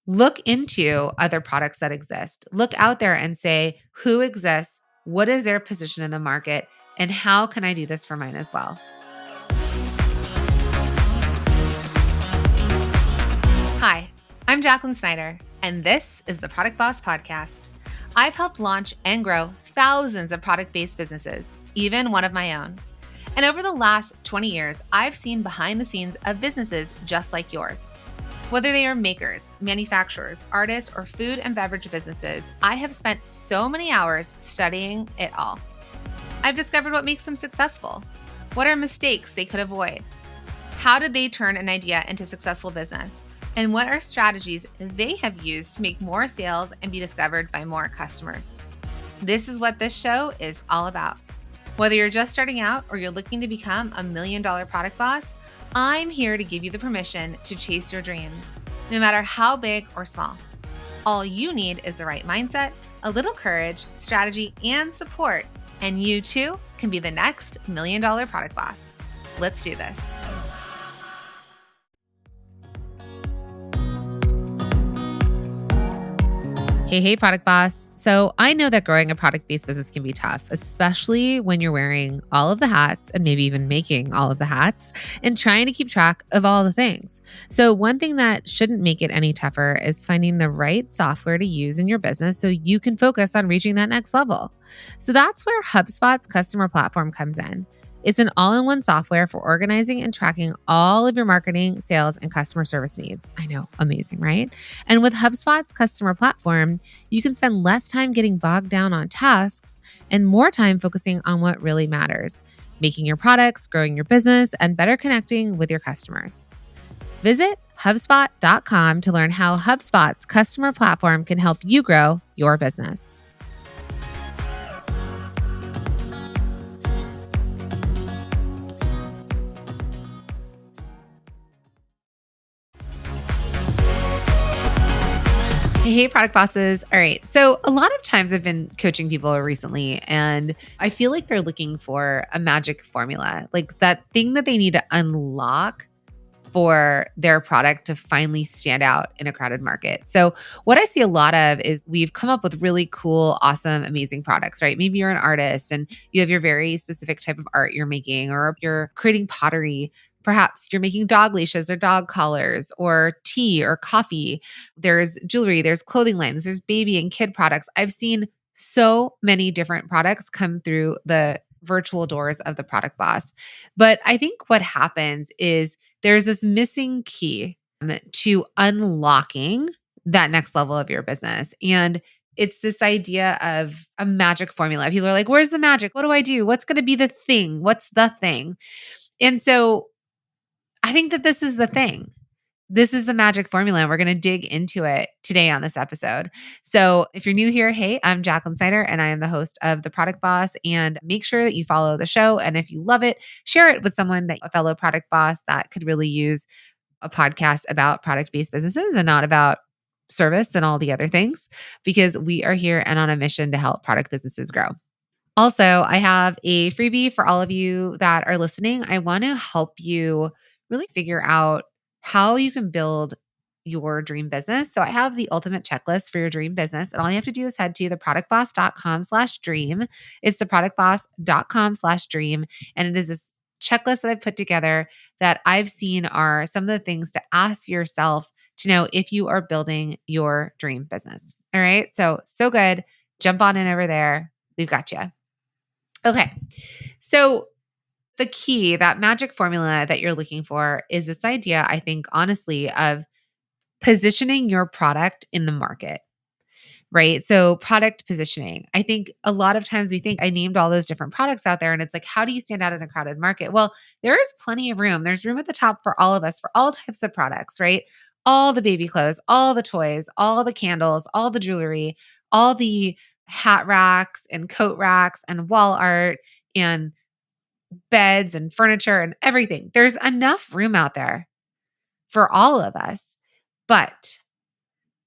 look into other products that exist. Look out there and say, who exists? What is their position in the market? And how can I do this for mine as well? Hi, I'm Jacqueline Snyder, and this is the Product Boss Podcast. I've helped launch and grow thousands of product-based businesses, even one of my own. And over the last 20 years, I've seen behind the scenes of businesses just like yours. Whether they are makers, manufacturers, artists, or food and beverage businesses, I have spent so many hours studying it all. I've discovered what makes them successful. What are mistakes they could avoid? How did they turn an idea into successful business? And what are strategies they have used to make more sales and be discovered by more customers? This is what this show is all about. Whether you're just starting out or you're looking to become $1 million product boss, I'm here to give you the permission to chase your dreams, no matter how big or small. All you need is the right mindset, a little courage, strategy, and support, and you too can be the next $1 million product boss. Let's do this. Hey, product boss. So I know that growing a product-based business can be tough, especially when you're wearing all of the hats and maybe even making all of the hats and trying to keep track of all the things. So one thing that shouldn't make it any tougher is finding the right software to use in your business so you can focus on reaching that next level. So that's where HubSpot's customer platform comes in. It's an all-in-one software for organizing and tracking all of your marketing, sales, and customer service needs. I know, amazing, right? And with HubSpot's customer platform, you can spend less time getting bogged down on tasks and more time focusing on what really matters, making your products, growing your business, and better connecting with your customers. Visit HubSpot.com to learn how HubSpot's customer platform can help you grow your business. Hey, product bosses. All right. So a lot of times I've been coaching people recently, and I feel like they're looking for a magic formula, like that thing that they need to unlock for their product to finally stand out in a crowded market. So what I see a lot of is we've come up with really cool, awesome, amazing products, right? Maybe you're an artist and you have your very specific type of art you're making, or you're creating pottery. Perhaps you're making dog leashes or dog collars or tea or coffee. There's jewelry, there's clothing lines, there's baby and kid products. I've seen so many different products come through the virtual doors of the Product Boss. But I think what happens is there's this missing key to unlocking that next level of your business. And it's this idea of a magic formula. People are like, where's the magic? What do I do? What's going to be the thing? What's the thing? And so I think that this is the thing. This is the magic formula, and we're going to dig into it today on this episode. So if you're new here, hey, I'm Jacqueline Snyder, and I am the host of The Product Boss. And make sure that you follow the show. And if you love it, share it with someone, a fellow product boss that could really use a podcast about product-based businesses and not about service and all the other things, because we are here and on a mission to help product businesses grow. Also, I have a freebie for all of you that are listening. I want to help you really figure out how you can build your dream business. So I have the ultimate checklist for your dream business. And all you have to do is head to theproductboss.com/dream. It's theproductboss.com/dream. And it is this checklist that I've put together that I've seen are some of the things to ask yourself to know if you are building your dream business. All right. So good. Jump on in over there. We've got you. Okay. So the key, that magic formula that you're looking for, is this idea, I think, honestly, of positioning your product in the market, right? So product positioning. I think a lot of times we think I named all those different products out there, and it's like, how do you stand out in a crowded market? Well, there is plenty of room. There's room at the top for all of us, for all types of products, right? All the baby clothes, all the toys, all the candles, all the jewelry, all the hat racks and coat racks and wall art and beds and furniture and everything. There's enough room out there for all of us. But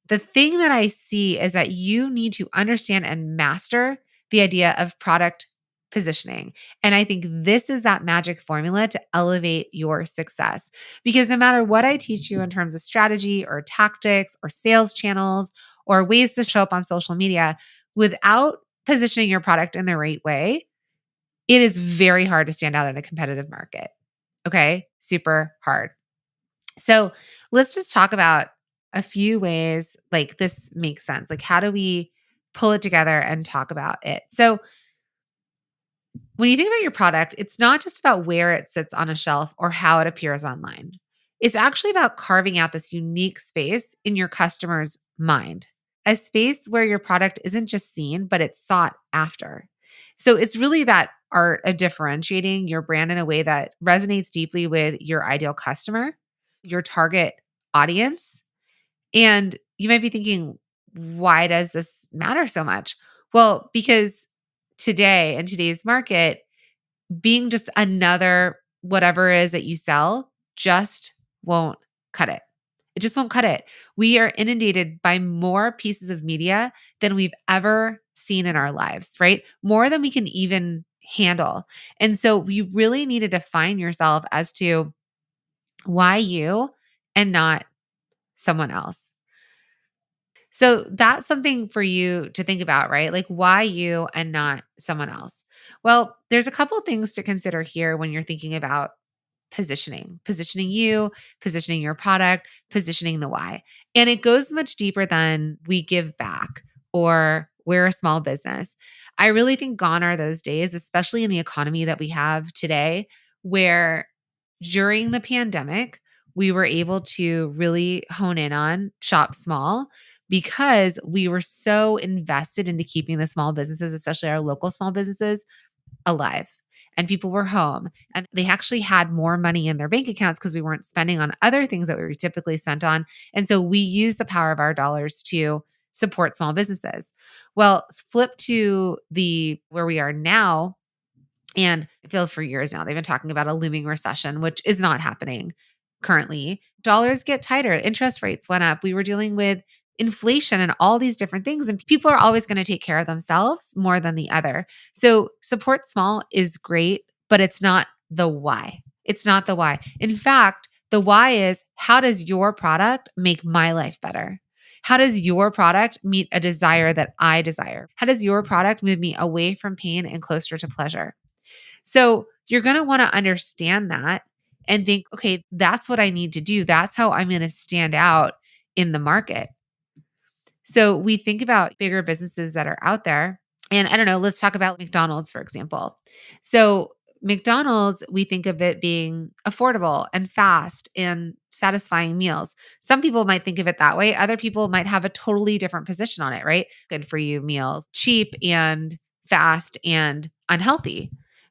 the thing that I see is that you need to understand and master the idea of product positioning. And I think this is that magic formula to elevate your success. Because no matter what I teach you in terms of strategy or tactics or sales channels or ways to show up on social media, without positioning your product in the right way, it is very hard to stand out in a competitive market. Okay. Super hard. So let's just talk about a few ways like this makes sense. Like, how do we pull it together and talk about it? So, when you think about your product, it's not just about where it sits on a shelf or how it appears online. It's actually about carving out this unique space in your customer's mind, a space where your product isn't just seen, but it's sought after. So it's really that art of differentiating your brand in a way that resonates deeply with your ideal customer, your target audience. And you might be thinking, why does this matter so much? Well, because today in today's market, being just another whatever it is that you sell just won't cut it. It just won't cut it. We are inundated by more pieces of media than we've ever seen in our lives, right? More than we can even handle. And so we really need to define yourself as to why you and not someone else. So that's something for you to think about, right? Like, why you and not someone else? Well, there's a couple things to consider here when you're thinking about positioning you, positioning your product, positioning the why. And it goes much deeper than we give back or we're a small business. I really think gone are those days, especially in the economy that we have today, where during the pandemic, we were able to really hone in on shop small because we were so invested into keeping the small businesses, especially our local small businesses, alive. And people were home and they actually had more money in their bank accounts because we weren't spending on other things that we were typically spent on. And so we used the power of our dollars to support small businesses. Well, flip to the where we are now, and it feels for years now, they've been talking about a looming recession, which is not happening currently. Dollars get tighter, interest rates went up. We were dealing with inflation and all these different things. And people are always going to take care of themselves more than the other. So support small is great, but it's not the why. It's not the why. In fact, the why is, how does your product make my life better? How does your product meet a desire that I desire? How does your product move me away from pain and closer to pleasure? So you're going to want to understand that and think, okay, that's what I need to do. That's how I'm going to stand out in the market. So we think about bigger businesses that are out there. And I don't know, let's talk about McDonald's, for example. So McDonald's, we think of it being affordable and fast and satisfying meals. Some people might think of it that way. Other people might have a totally different position on it, right? Good for you meals, cheap and fast and unhealthy.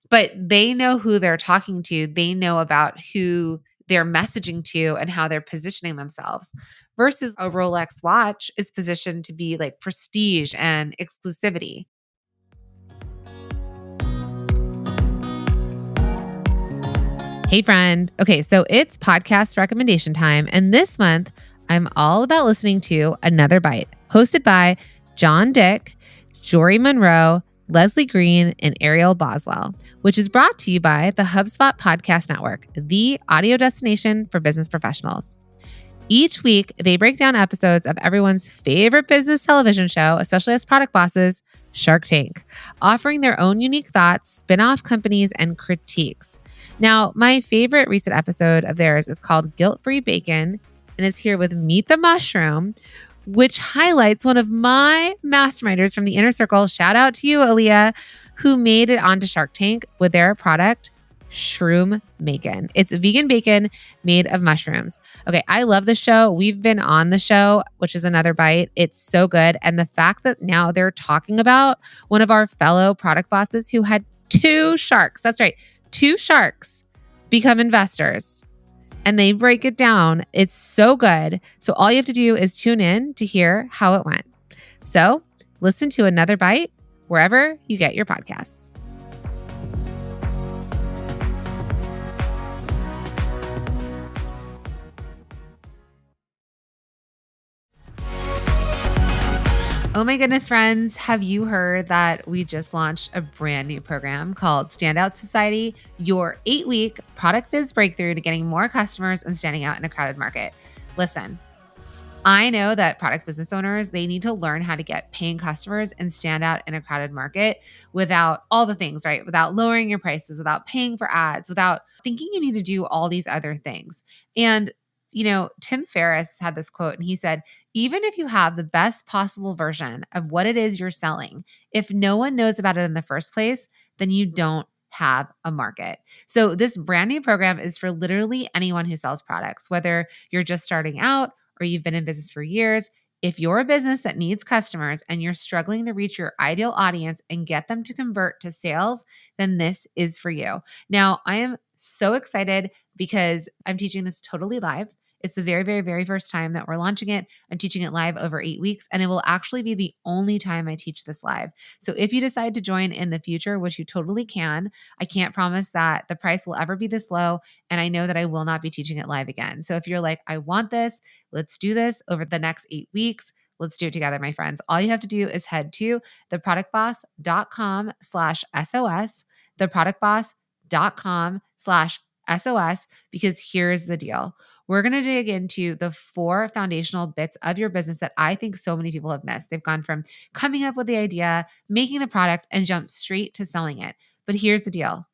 But they know who they're talking to. They know about who they're messaging to and how they're positioning themselves versus a Rolex watch is positioned to be like prestige and exclusivity. Hey, friend. Okay, so it's podcast recommendation time. And this month, I'm all about listening to Another Bite, hosted by John Dick, Jory Monroe, Leslie Green, and Ariel Boswell, which is brought to you by the HubSpot Podcast Network, the audio destination for business professionals. Each week, they break down episodes of everyone's favorite business television show, especially as product bosses, Shark Tank, offering their own unique thoughts, spin-off companies, and critiques. Now, my favorite recent episode of theirs is called Guilt-Free Bacon, and it's here with Meet the Mushroom, which highlights one of my masterminders from the inner circle. Shout out to you, Aaliyah, who made it onto Shark Tank with their product, Shroom Bacon. It's vegan bacon made of mushrooms. Okay, I love the show. We've been on the show, which is Another Bite. It's so good. And the fact that now they're talking about one of our fellow product bosses who had 2 sharks. That's right. 2 sharks become investors. And they break it down. It's so good. So all you have to do is tune in to hear how it went. So listen to Another Bite wherever you get your podcasts. Oh my goodness, friends. Have you heard that we just launched a brand new program called Standout Society, your 8-week product biz breakthrough to getting more customers and standing out in a crowded market? Listen, I know that product business owners, they need to learn how to get paying customers and stand out in a crowded market without all the things, right? Without lowering your prices, without paying for ads, without thinking you need to do all these other things. And, Tim Ferriss had this quote and he said, even if you have the best possible version of what it is you're selling, if no one knows about it in the first place, then you don't have a market. So this brand new program is for literally anyone who sells products, whether you're just starting out or you've been in business for years. If you're a business that needs customers and you're struggling to reach your ideal audience and get them to convert to sales, then this is for you. Now, I am so excited because I'm teaching this totally live. It's the very, very, very first time that we're launching it. I'm teaching it live over 8 weeks, and it will actually be the only time I teach this live. So if you decide to join in the future, which you totally can, I can't promise that the price will ever be this low. And I know that I will not be teaching it live again. So if you're like, I want this, let's do this over the next 8 weeks. Let's do it together, my friends. All you have to do is head to theproductboss.com/SOS, theproductboss.com/SOS, because here's the deal. We're going to dig into the 4 foundational bits of your business that I think so many people have missed. They've gone from coming up with the idea, making the product, and jump straight to selling it. But here's the deal.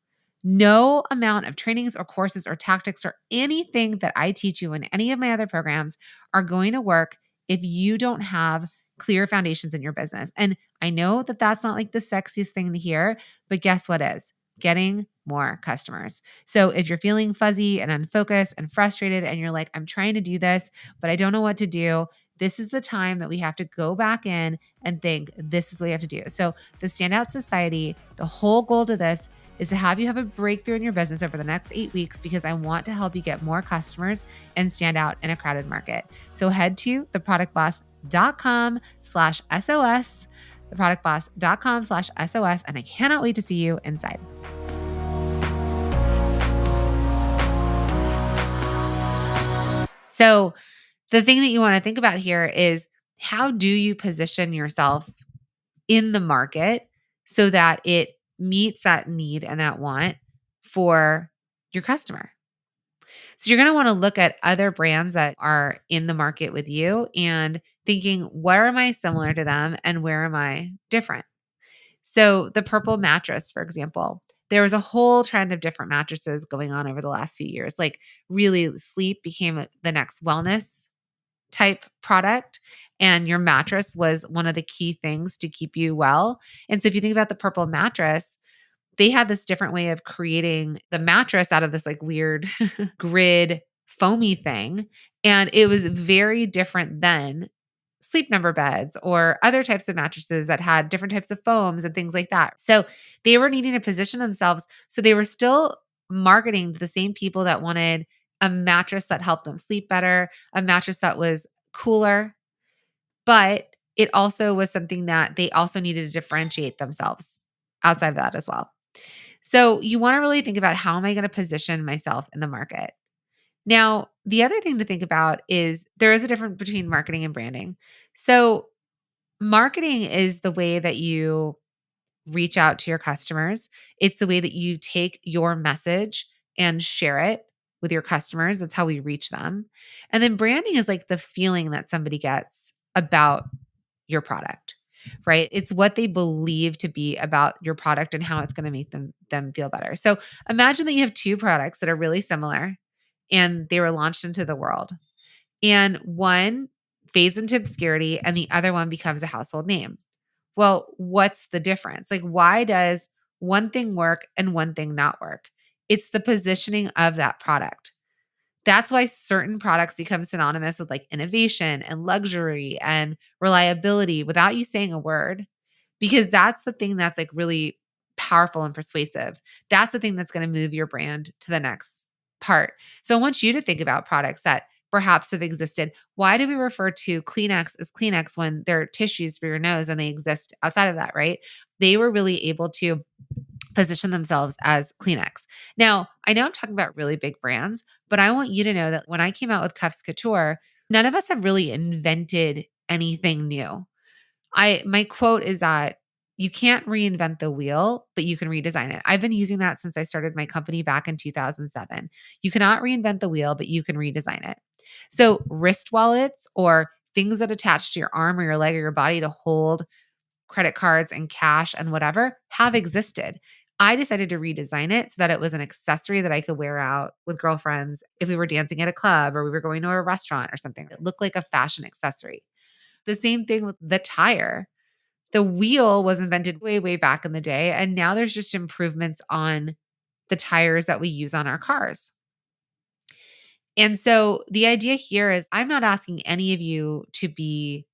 No amount of trainings or courses or tactics or anything that I teach you in any of my other programs are going to work if you don't have clear foundations in your business. And I know that that's not like the sexiest thing to hear, but guess what is? Getting more customers. So if you're feeling fuzzy and unfocused and frustrated and you're like, I'm trying to do this, but I don't know what to do, this is the time that we have to go back in and think this is what you have to do. So the Standout Society, the whole goal to this is to have you have a breakthrough in your business over the next 8 weeks because I want to help you get more customers and stand out in a crowded market. So head to theproductboss.com/SOS, theproductboss.com/SOS, and I cannot wait to see you inside. So the thing that you want to think about here is how do you position yourself in the market so that it meets that need and that want for your customer. So you're going to want to look at other brands that are in the market with you and thinking, where am I similar to them and where am I different? So the purple mattress, for example, there was a whole trend of different mattresses going on over the last few years. Like really sleep became the next wellness type product, and your mattress was one of the key things to keep you well. And so if you think about the purple mattress, they had this different way of creating the mattress out of this like weird grid foamy thing. And it was very different than sleep number beds or other types of mattresses that had different types of foams and things like that. So they were needing to position themselves. So they were still marketing to the same people that wanted a mattress that helped them sleep better, a mattress that was cooler, but it also was something that they also needed to differentiate themselves outside of that as well. So you want to really think about, how am I going to position myself in the market? Now, the other thing to think about is there is a difference between marketing and branding. So marketing is the way that you reach out to your customers. It's the way that you take your message and share it with your customers. That's how we reach them. And then branding is like the feeling that somebody gets about your product, right? It's what they believe to be about your product and how it's going to make them feel better. So imagine that you have 2 products that are really similar and they were launched into the world. And one fades into obscurity and the other one becomes a household name. Well, what's the difference? Like, why does one thing work and one thing not work? It's the positioning of that product. That's why certain products become synonymous with like innovation and luxury and reliability without you saying a word, because that's the thing that's like really powerful and persuasive. That's the thing that's going to move your brand to the next part. So I want you to think about products that perhaps have existed. Why do we refer to Kleenex as Kleenex when they're tissues for your nose and they exist outside of that, right? They were really able to position themselves as Kleenex. Now, I know I'm talking about really big brands, but I want you to know that when I came out with Cuffs Couture, none of us have really invented anything new. My quote is that you can't reinvent the wheel, but you can redesign it. I've been using that since I started my company back in 2007. You cannot reinvent the wheel, but you can redesign it. So, wrist wallets or things that attach to your arm or your leg or your body to hold credit cards and cash and whatever have existed. I decided to redesign it so that it was an accessory that I could wear out with girlfriends if we were dancing at a club or we were going to a restaurant or something. It looked like a fashion accessory. The same thing with the tire. The wheel was invented way, way back in the day. And now there's just improvements on the tires that we use on our cars. And so the idea here is I'm not asking any of you to be,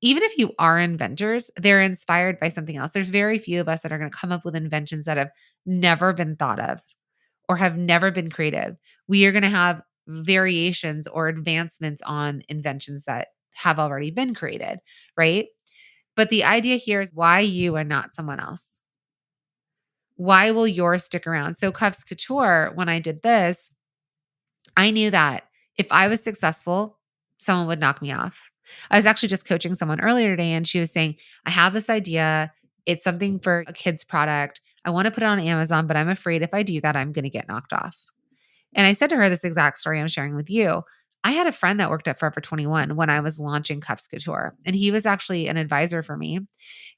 even if you are inventors, they're inspired by something else. There's very few of us that are going to come up with inventions that have never been thought of or have never been creative. We are going to have variations or advancements on inventions that have already been created, right? But the idea here is why you and not someone else? Why will yours stick around? So, Cuffs Couture, when I did this, I knew that if I was successful, someone would knock me off. I was actually just coaching someone earlier today, and she was saying, I have this idea. It's something for a kid's product. I want to put it on Amazon, but I'm afraid if I do that, I'm going to get knocked off. And I said to her this exact story I'm sharing with you. I had a friend that worked at Forever 21 when I was launching Cuffs Couture, and he was actually an advisor for me.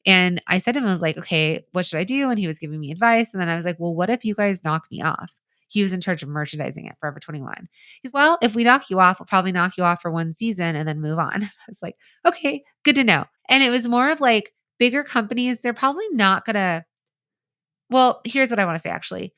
And I said to him, I was like, okay, what should I do? And he was giving me advice. And then I was like, well, what if you guys knock me off? He was in charge of merchandising at Forever 21. He's, well, if we knock you off, we'll probably knock you off for one season and then move on. I was like, okay, good to know. And it was more of like bigger companies, they're probably not going to, well, here's what I want to say actually.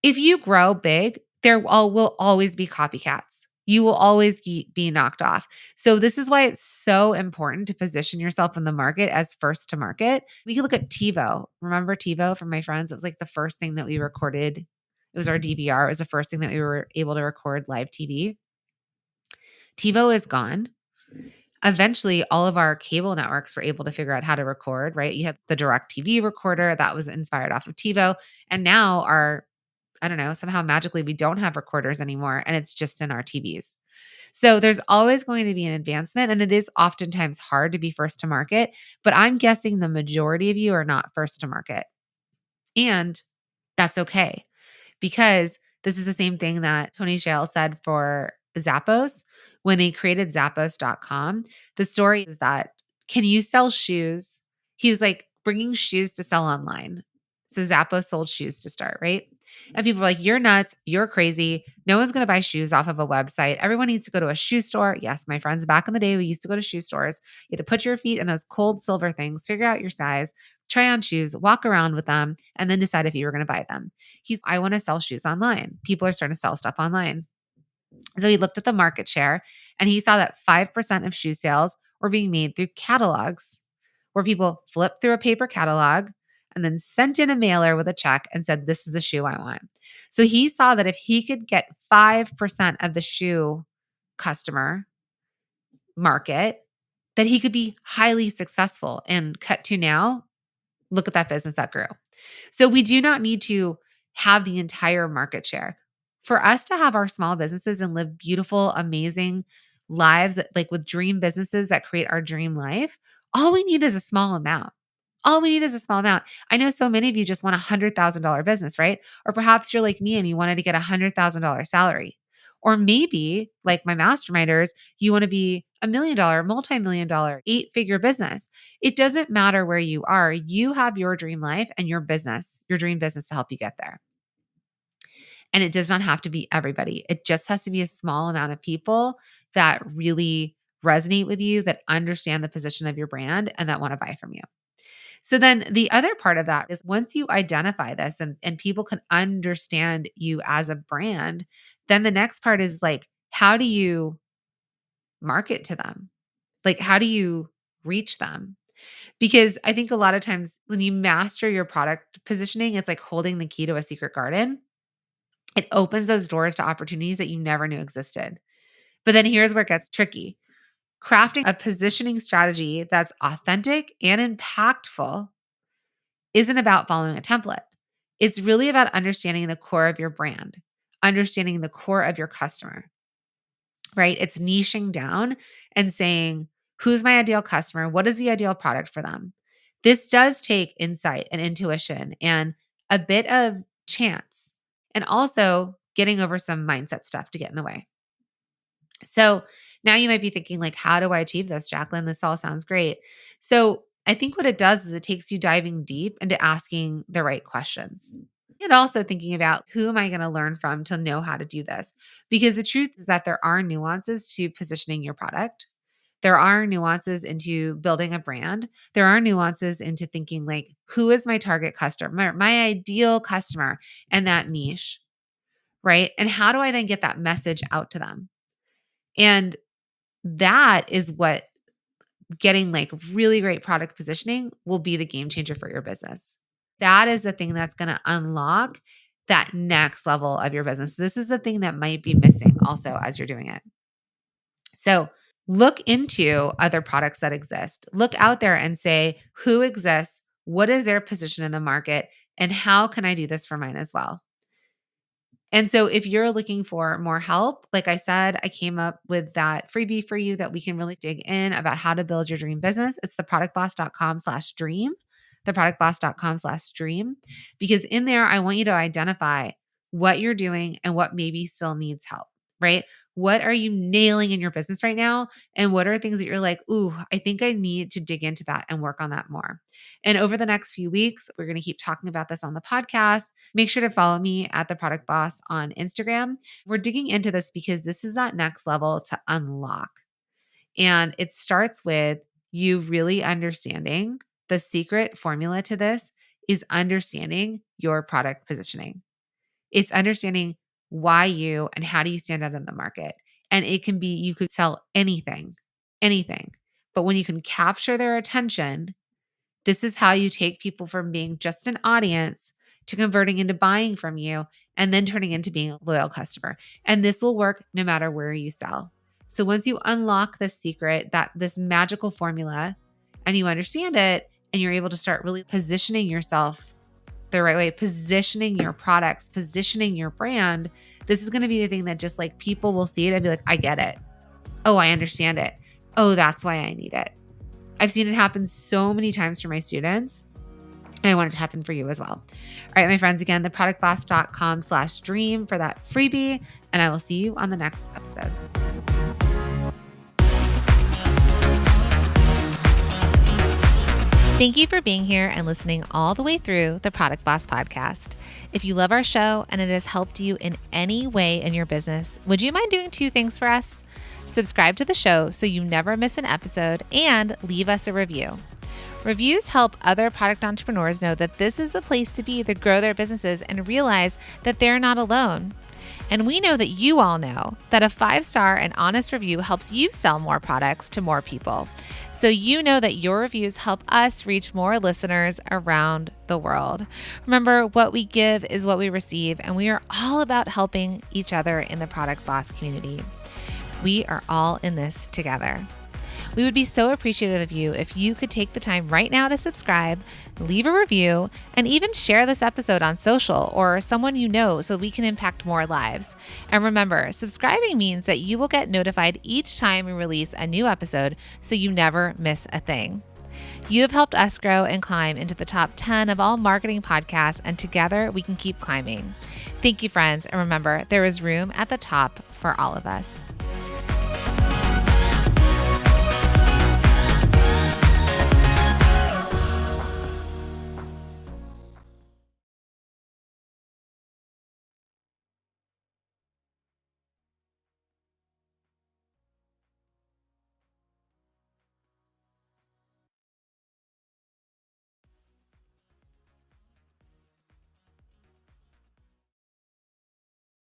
If you grow big, will always be copycats. You will always be knocked off. So this is why it's so important to position yourself in the market as first to market. We can look at TiVo. Remember TiVo from my friends? It was like the first thing that we recorded. It was our DVR. It was the first thing that we were able to record live TV. TiVo is gone. Eventually, all of our cable networks were able to figure out how to record, right? You had the direct TV recorder that was inspired off of TiVo. And now I don't know, somehow magically we don't have recorders anymore and it's just in our TVs. So there's always going to be an advancement and it is oftentimes hard to be first to market, but I'm guessing the majority of you are not first to market. And that's okay because this is the same thing that Tony Shale said for Zappos when they created Zappos.com. The story is that can you sell shoes? He was like bringing shoes to sell online. So Zappos sold shoes to start, right? And people were like, you're nuts. You're crazy. No one's going to buy shoes off of a website. Everyone needs to go to a shoe store. Yes, my friends, back in the day, we used to go to shoe stores. You had to put your feet in those cold silver things, figure out your size, try on shoes, walk around with them, and then decide if you were going to buy them. I want to sell shoes online. People are starting to sell stuff online. So he looked at the market share and he saw that 5% of shoe sales were being made through catalogs where people flipped through a paper catalog and then sent in a mailer with a check and said, this is the shoe I want. So he saw that if he could get 5% of the shoe customer market, that he could be highly successful. And cut to now, look at that business that grew. So we do not need to have the entire market share. For us to have our small businesses and live beautiful, amazing lives, like with dream businesses that create our dream life, all we need is a small amount. All we need is a small amount. I know so many of you just want $100,000 business, right? Or perhaps you're like me and you wanted to get $100,000 salary. Or maybe, like my masterminders, you want to be $1 million, multi-million dollar, 8-figure business. It doesn't matter where you are. You have your dream life and your business, your dream business to help you get there. And it does not have to be everybody. It just has to be a small amount of people that really resonate with you, that understand the position of your brand and that want to buy from you. So then the other part of that is once you identify this and people can understand you as a brand, then the next part is like, how do you market to them? Like, how do you reach them? Because I think a lot of times when you master your product positioning, it's like holding the key to a secret garden. It opens those doors to opportunities that you never knew existed. But then here's where it gets tricky. Crafting a positioning strategy that's authentic and impactful isn't about following a template. It's really about understanding the core of your brand, understanding the core of your customer, right? It's niching down and saying, Who's my ideal customer? What is the ideal product for them? This does take insight and intuition and a bit of chance, and also getting over some mindset stuff to get in the way. So now you might be thinking, like, how do I achieve this, Jacqueline? This all sounds great. So I think what it does is it takes you diving deep into asking the right questions. And also thinking about, who am I going to learn from to know how to do this? Because the truth is that there are nuances to positioning your product. There are nuances into building a brand. There are nuances into thinking, like, who is my target customer, my ideal customer, and that niche, right? And how do I then get that message out to them? And that is what getting like really great product positioning will be the game changer for your business. That is the thing that's going to unlock that next level of your business. This is the thing that might be missing also as you're doing it. So look into other products that exist. Look out there and say, who exists? What is their position in the market? And how can I do this for mine as well? And so if you're looking for more help, like I said, I came up with that freebie for you that we can really dig in about how to build your dream business. It's theproductboss.com/dream, theproductboss.com/dream, because in there, I want you to identify what you're doing and what maybe still needs help, right? What are you nailing in your business right now? And what are things that you're like, ooh, I think I need to dig into that and work on that more. And over the next few weeks, we're going to keep talking about this on the podcast. Make sure to follow me at The Product Boss on Instagram. We're digging into this because this is that next level to unlock. And it starts with you really understanding the secret formula to this is understanding your product positioning. It's understanding why you and how do you stand out in the market. And it can be, you could sell anything, anything. But when you can capture their attention, this is how you take people from being just an audience to converting into buying from you and then turning into being a loyal customer. And this will work no matter where you sell. So once you unlock this secret, that this magical formula, and you understand it, and you're able to start really positioning yourself the right way, positioning your products, positioning your brand, this is going to be the thing that just like people will see it and be like, I get it. Oh, I understand it. Oh, that's why I need it. I've seen it happen so many times for my students, and I want it to happen for you as well. All right, my friends, again, theproductboss.com/dream for that freebie, and I will see you on the next episode. Thank you for being here and listening all the way through the Product Boss podcast. If you love our show and it has helped you in any way in your business, would you mind doing 2 things for us? Subscribe to the show so you never miss an episode, and leave us a review. Reviews help other product entrepreneurs know that this is the place to be to grow their businesses and realize that they're not alone. And we know that you all know that a 5-star and honest review helps you sell more products to more people. So you know that your reviews help us reach more listeners around the world. Remember, what we give is what we receive, and we are all about helping each other in the Product Boss community. We are all in this together. We would be so appreciative of you if you could take the time right now to subscribe, leave a review, and even share this episode on social or someone you know so we can impact more lives. And remember, subscribing means that you will get notified each time we release a new episode so you never miss a thing. You have helped us grow and climb into the top 10 of all marketing podcasts, and together we can keep climbing. Thank you, friends. And remember, there is room at the top for all of us.